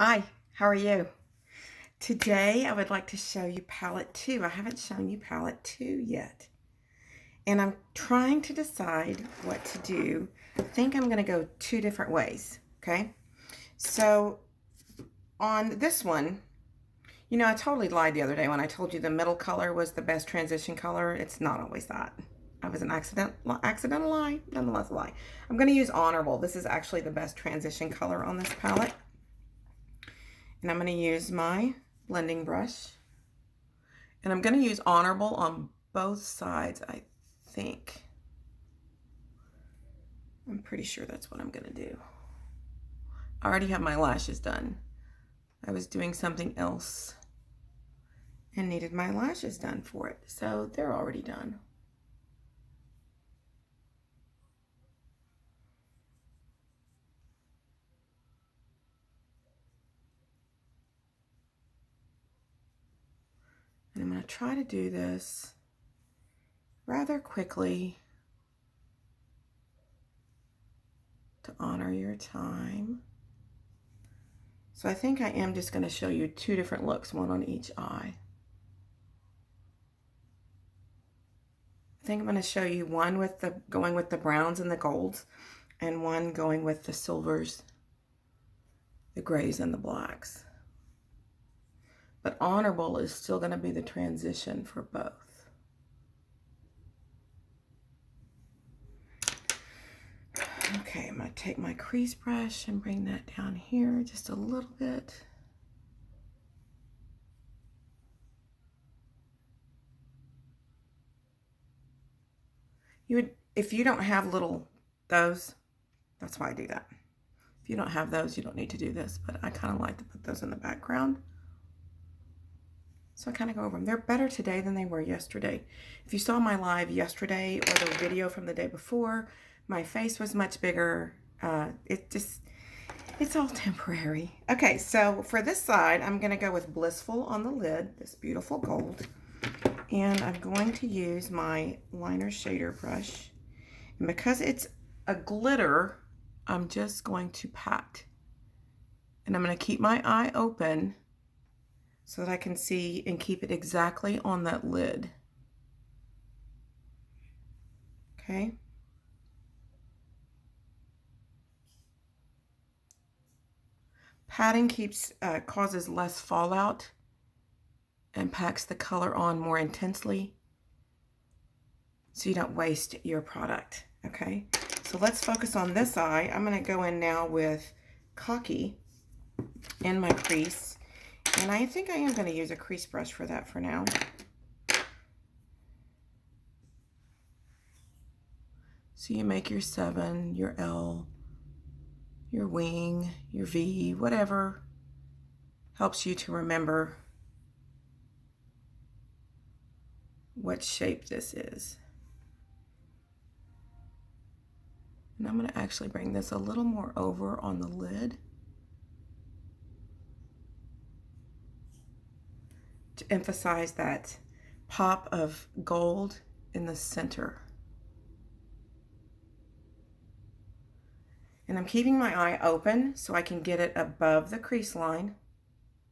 Hi, how are you? Today I would like to show you palette 2. I haven't shown you palette 2 yet. And I'm trying to decide what to do. I think I'm going to go 2 different ways, okay? So on this one, I totally lied the other day when I told you the middle color was the best transition color. It's not always that. I was an accidental lie, nonetheless a lie. I'm going to use Honorable. This is actually the best transition color on this palette. And I'm going to use my blending brush. And I'm going to use Honorable on both sides, I think. I'm pretty sure that's what I'm going to do. I already have my lashes done. I was doing something else and needed my lashes done for it. So they're already done. And I'm going to try to do this rather quickly to honor your time. So I think I am just going to show you 2 different looks, one on each eye. I think I'm going to show you one with going with the browns and the golds, and one going with the silvers, the grays, and the blacks. But Honorable is still going to be the transition for both. Okay, I'm going to take my crease brush and bring that down here just a little bit. If you don't have those, that's why I do that. If you don't have those, you don't need to do this, but I kind of like to put those in the background. So I kind of go over them. They're better today than they were yesterday. If you saw my live yesterday or the video from the day before, my face was much bigger. It's all temporary. Okay, so for this side, I'm going to go with Blissful on the lid, this beautiful gold. And I'm going to use my liner shader brush. And because it's a glitter, I'm just going to pat. And I'm going to keep my eye open so that I can see and keep it exactly on that lid. Okay. Patting causes less fallout and packs the color on more intensely so you don't waste your product. Okay. So let's focus on this eye. I'm going to go in now with Cocky in my crease. And I think I am going to use a crease brush for that for now. So you make your 7, your L, your wing, your V, whatever helps you to remember what shape this is. And I'm going to actually bring this a little more over on the lid to emphasize that pop of gold in the center. And I'm keeping my eye open so I can get it above the crease line,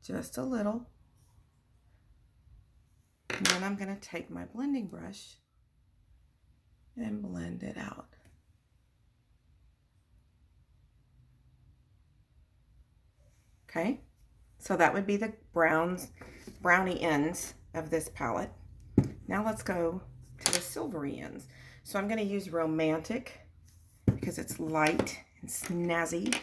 just a little. And then I'm going to take my blending brush and blend it out. Okay, so that would be the brownie ends of this palette. Now let's go to the silvery ends. So I'm going to use Romantic because it's light and snazzy.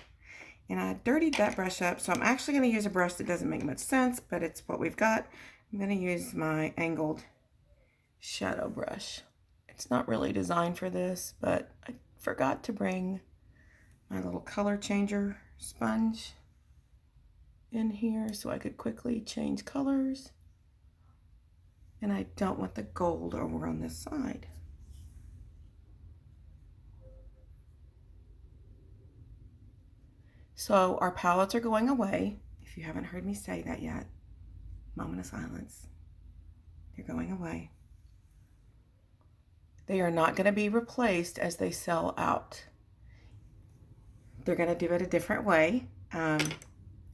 And I dirtied that brush up, so I'm actually going to use a brush that doesn't make much sense, but it's what we've got. I'm going to use my angled shadow brush. It's not really designed for this, but I forgot to bring my little color changer sponge in here so I could quickly change colors. And I don't want the gold over on this side. So our palettes are going away. If you haven't heard me say that yet, moment of silence. They're going away. They are not going to be replaced as they sell out. They're going to do it a different way.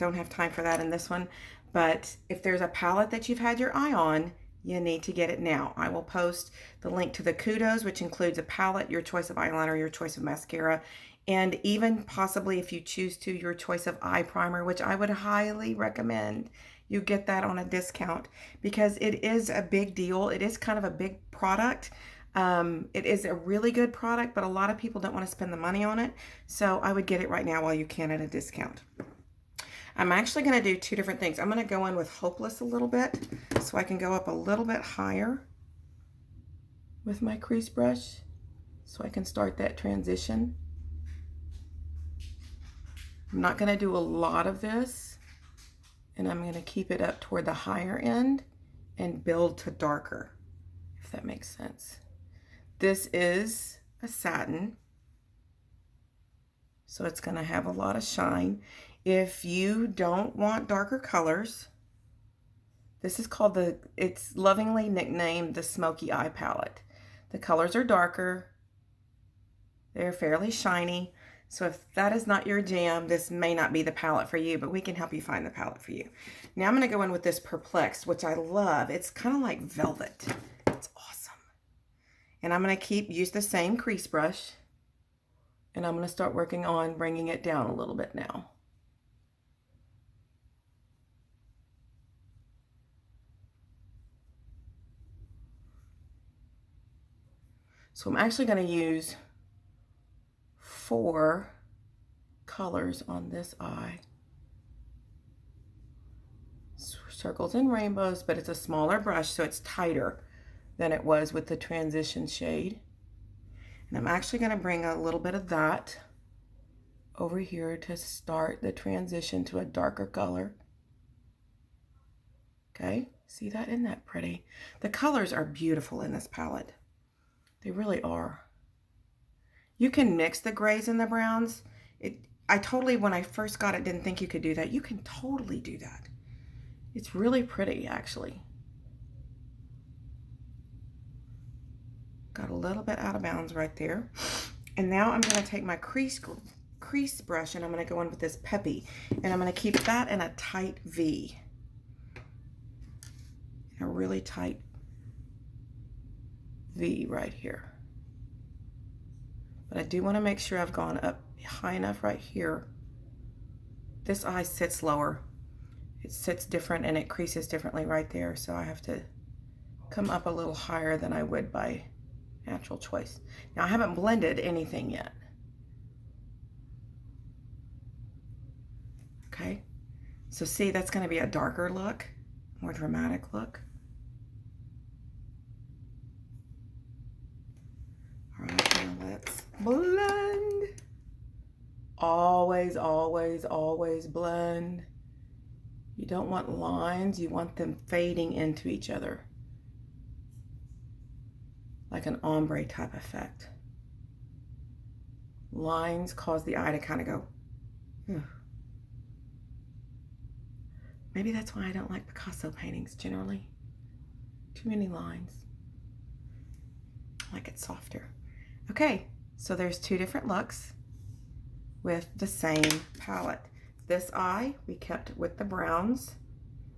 don't have time for that in this one. But if there's a palette that you've had your eye on, you need to get it now. I will post the link to the Kudos, which includes a palette, your choice of eyeliner, your choice of mascara, and even possibly, if you choose to, your choice of eye primer, which I would highly recommend you get that on a discount, because it is a big deal. It is kind of a big product. It is a really good product, but a lot of people don't want to spend the money on it. So I would get it right now while you can at a discount. I'm actually going to do two different things. I'm going to go in with Hopeless a little bit, so I can go up a little bit higher with my crease brush, so I can start that transition. I'm not going to do a lot of this, and I'm going to keep it up toward the higher end and build to darker, if that makes sense. This is a satin, so it's going to have a lot of shine. If you don't want darker colors, this is called it's lovingly nicknamed the Smoky Eye Palette. The colors are darker. They're fairly shiny. So if that is not your jam, this may not be the palette for you, but we can help you find the palette for you. Now I'm going to go in with this Perplexed, which I love. It's kind of like velvet. It's awesome. And I'm going to use the same crease brush. And I'm going to start working on bringing it down a little bit now. So I'm actually going to use 4 colors on this eye. Circles and rainbows, but it's a smaller brush, so it's tighter than it was with the transition shade. And I'm actually going to bring a little bit of that over here to start the transition to a darker color. Okay, see that? Isn't that pretty? The colors are beautiful in this palette. They really are. You can mix the grays and the browns. I totally, when I first got it, didn't think you could do that. You can totally do that. It's really pretty, actually. Got a little bit out of bounds right there. And now I'm going to take my crease brush, and I'm going to go in with this Peppy. And I'm going to keep that in a tight V. A really tight V right here. But I do want to make sure I've gone up high enough right here. This eye sits lower. It sits different and it creases differently right there. So I have to come up a little higher than I would by natural choice. Now I haven't blended anything yet. Okay. So see, that's going to be a darker look, more dramatic look. All right, now let's blend. Always, always, always blend. You don't want lines, you want them fading into each other. Like an ombre type effect. Lines cause the eye to kind of go, ugh. Maybe that's why I don't like Picasso paintings generally. Too many lines. I like it softer. Okay, so there's 2 different looks with the same palette. This eye, we kept with the browns,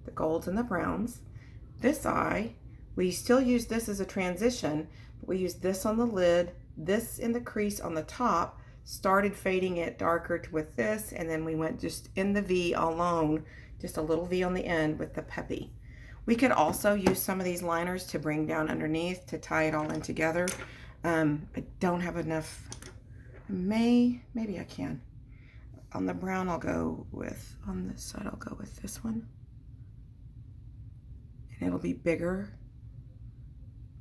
the golds and the browns. This eye, we still use this as a transition, but we use this on the lid, this in the crease on the top, started fading it darker with this, and then we went just in the V alone, just a little V on the end with the Peppy. We could also use some of these liners to bring down underneath to tie it all in together. I don't have enough. Maybe I can. On the brown, I'll go with, on this side, I'll go with this one. And it'll be bigger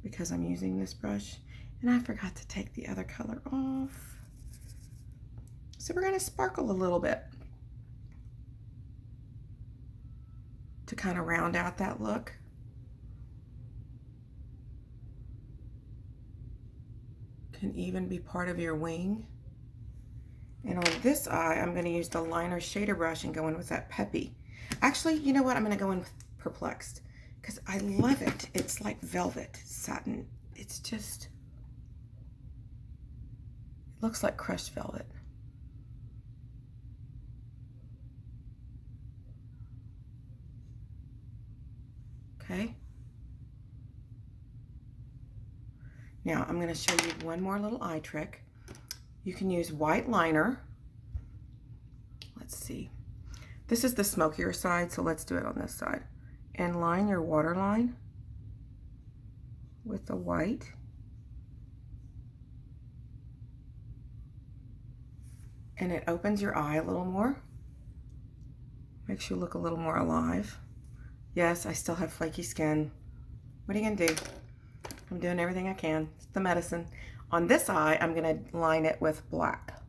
because I'm using this brush. And I forgot to take the other color off. So we're going to sparkle a little bit to kind of round out that look. Can even be part of your wing. And on this eye, I'm going to use the liner shader brush and go in with that Peppy. Actually, you know what? I'm going to go in with Perplexed because I love it. It's like velvet satin. It's just, it looks like crushed velvet. Okay. Now I'm going to show you one more little eye trick. You can use white liner. Let's see. This is the smokier side, so let's do it on this side. And line your waterline with the white. And it opens your eye a little more. Makes you look a little more alive. Yes, I still have flaky skin. What are you gonna do? I'm doing everything I can. It's the medicine. On this eye, I'm gonna line it with black.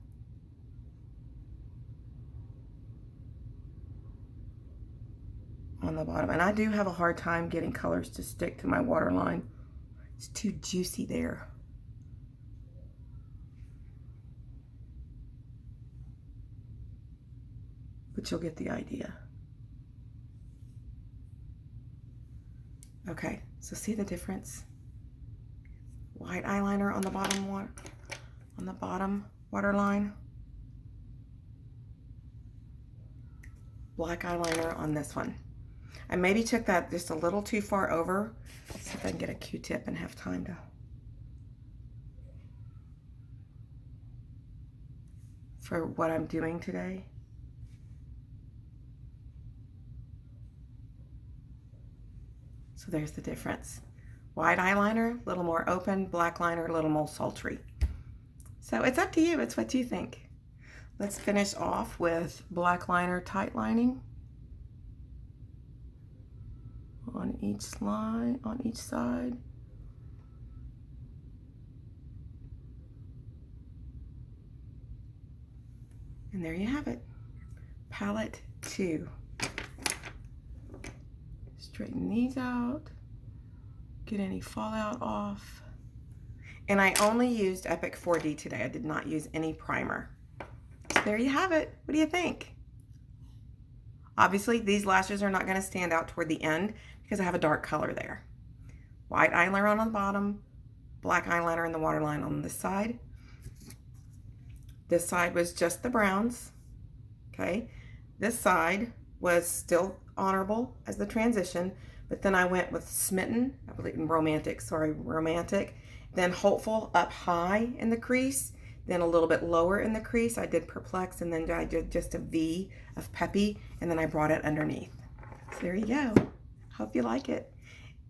On the bottom. And I do have a hard time getting colors to stick to my waterline. It's too juicy there. But you'll get the idea. Okay, so see the difference? White eyeliner on the bottom waterline. Black eyeliner on this one. I maybe took that just a little too far over. Let's see if I can get a Q-tip and have time to. For what I'm doing today. So there's the difference. White eyeliner, a little more open. Black liner, a little more sultry. So it's up to you. It's what you think. Let's finish off with black liner tight lining. On each line, on each side. And there you have it. Palette 2. Straighten these out. Get any fallout off. And I only used Epic 4D today. I did not use any primer. So there you have it. What do you think? Obviously, these lashes are not going to stand out toward the end because I have a dark color there. White eyeliner on the bottom, black eyeliner in the waterline on this side. This side was just the browns, okay? This side was still honorable as the transition, but then I went with Smitten, I believe in Romantic, then Hopeful up high in the crease, then a little bit lower in the crease. I did Perplex, and then I did just a V of Peppy, and then I brought it underneath. So there you go. Hope you like it.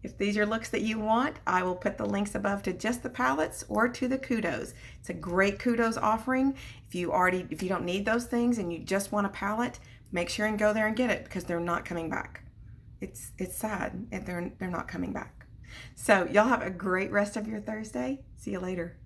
If these are looks that you want, I will put the links above to just the palettes or to the kudos. It's a great kudos offering. If you don't need those things and you just want a palette, make sure and go there and get it because they're not coming back. It's sad. They're not coming back. So y'all have a great rest of your Thursday. See you later.